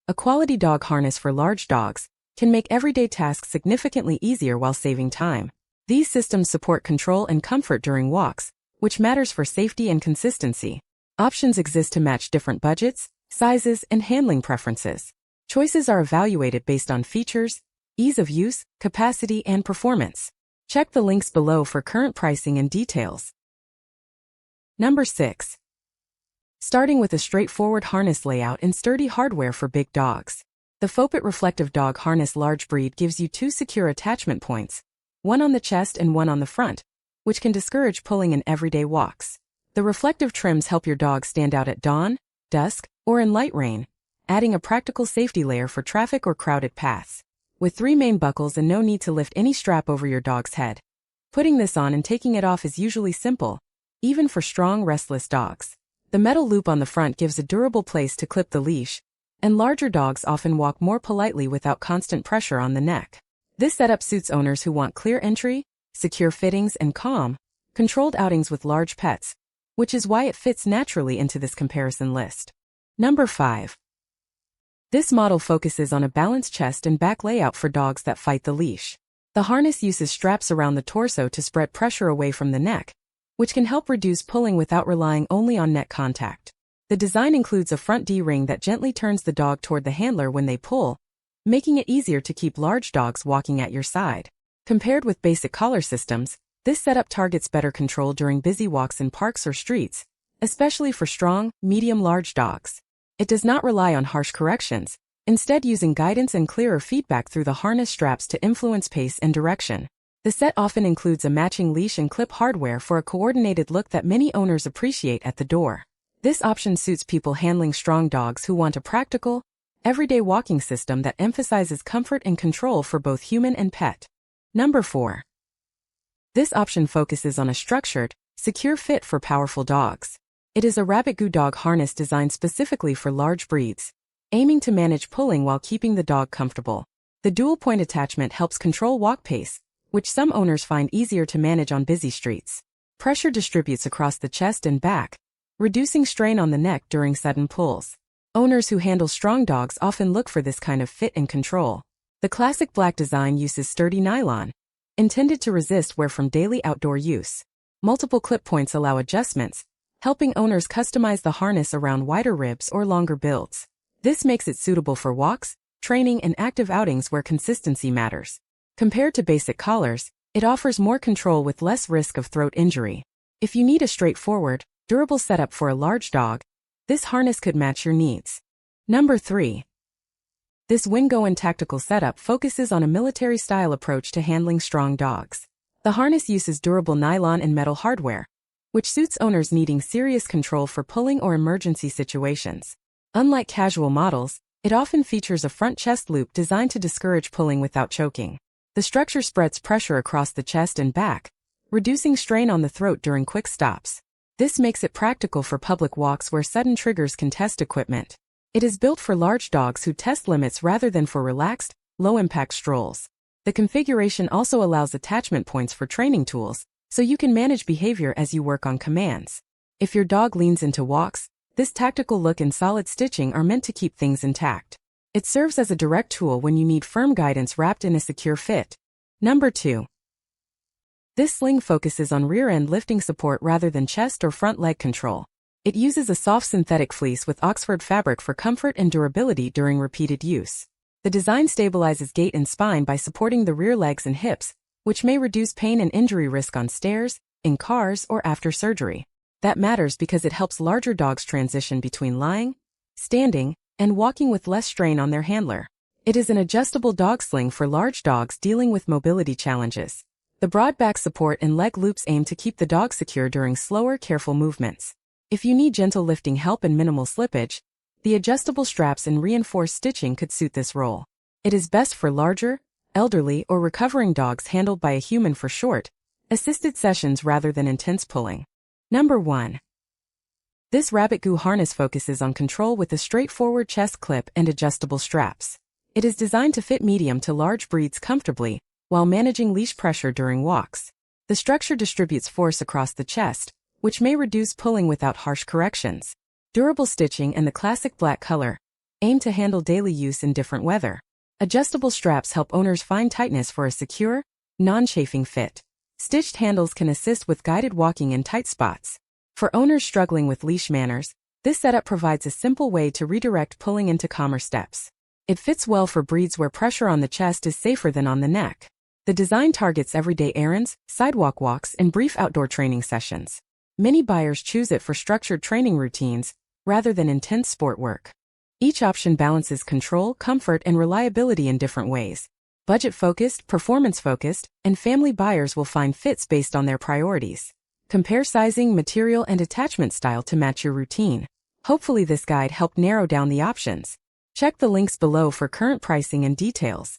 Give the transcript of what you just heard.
A quality dog harness for large dogs can make everyday tasks significantly easier while saving time. These systems support control and comfort during walks, which matters for safety and consistency. Options exist to match different budgets, sizes, and handling preferences. Choices are evaluated based on features, ease of use, capacity, and performance. Check the links below for current pricing and details. Number 6. Starting with a straightforward harness layout and sturdy hardware for big dogs. The Phoepet Reflective Dog Harness Large Breed gives you 2 secure attachment points, one on the chest and one on the front, which can discourage pulling in everyday walks. The reflective trims help your dog stand out at dawn, dusk, or in light rain, adding a practical safety layer for traffic or crowded paths. With 3 main buckles and no need to lift any strap over your dog's head. Putting this on and taking it off is usually simple, even for strong, restless dogs. The metal loop on the front gives a durable place to clip the leash, and larger dogs often walk more politely without constant pressure on the neck. This setup suits owners who want clear entry, secure fittings, and calm, controlled outings with large pets, which is why it fits naturally into this comparison list. Number 5. This model focuses on a balanced chest and back layout for dogs that fight the leash. The harness uses straps around the torso to spread pressure away from the neck, which can help reduce pulling without relying only on neck contact. The design includes a front D-ring that gently turns the dog toward the handler when they pull, making it easier to keep large dogs walking at your side. Compared with basic collar systems, this setup targets better control during busy walks in parks or streets, especially for strong, medium-large dogs. It does not rely on harsh corrections, instead using guidance and clearer feedback through the harness straps to influence pace and direction. The set often includes a matching leash and clip hardware for a coordinated look that many owners appreciate at the door. This option suits people handling strong dogs who want a practical, everyday walking system that emphasizes comfort and control for both human and pet. Number 4. This option focuses on a structured, secure fit for powerful dogs. It is a Rabbitgoo Dog Harness designed specifically for large breeds, aiming to manage pulling while keeping the dog comfortable. The dual-point attachment helps control walk pace, which some owners find easier to manage on busy streets. Pressure distributes across the chest and back, reducing strain on the neck during sudden pulls. Owners who handle strong dogs often look for this kind of fit and control. The classic black design uses sturdy nylon, intended to resist wear from daily outdoor use. Multiple clip points allow adjustments, helping owners customize the harness around wider ribs or longer builds. This makes it suitable for walks, training, and active outings where consistency matters. Compared to basic collars, it offers more control with less risk of throat injury. If you need a straightforward, durable setup for a large dog, this harness could match your needs. Number 3. This Wingoin tactical setup focuses on a military-style approach to handling strong dogs. The harness uses durable nylon and metal hardware, which suits owners needing serious control for pulling or emergency situations. Unlike casual models, it often features a front chest loop designed to discourage pulling without choking. The structure spreads pressure across the chest and back, reducing strain on the throat during quick stops. This makes it practical for public walks where sudden triggers can test equipment. It is built for large dogs who test limits rather than for relaxed, low-impact strolls. The configuration also allows attachment points for training tools, so you can manage behavior as you work on commands. If your dog leans into walks, this tactical look and solid stitching are meant to keep things intact. It serves as a direct tool when you need firm guidance wrapped in a secure fit. Number 2. This Sling focuses on rear-end lifting support rather than chest or front leg control. It uses a soft synthetic fleece with Oxford fabric for comfort and durability during repeated use. The design stabilizes gait and spine by supporting the rear legs and hips, which may reduce pain and injury risk on stairs, in cars, or after surgery. That matters because it helps larger dogs transition between lying, standing, and walking with less strain on their handler. It is an adjustable dog sling for large dogs dealing with mobility challenges. The broad back support and leg loops aim to keep the dog secure during slower, careful movements. If you need gentle lifting help and minimal slippage, the adjustable straps and reinforced stitching could suit this role. It is best for larger, elderly, or recovering dogs handled by a human for short, assisted sessions rather than intense pulling. Number 1. This Rabbitgoo harness focuses on control with a straightforward chest clip and adjustable straps. It is designed to fit medium to large breeds comfortably, while managing leash pressure during walks. The structure distributes force across the chest, which may reduce pulling without harsh corrections. Durable stitching and the classic black color aimed to handle daily use in different weather. Adjustable straps help owners find tightness for a secure, non-chafing fit. Stitched handles can assist with guided walking in tight spots. For owners struggling with leash manners, this setup provides a simple way to redirect pulling into calmer steps. It fits well for breeds where pressure on the chest is safer than on the neck. The design targets everyday errands, sidewalk walks, and brief outdoor training sessions. Many buyers choose it for structured training routines, rather than intense sport work. Each option balances control, comfort, and reliability in different ways. Budget-focused, performance-focused, and family buyers will find fits based on their priorities. Compare sizing, material, and attachment style to match your routine. Hopefully this guide helped narrow down the options. Check the links below for current pricing and details.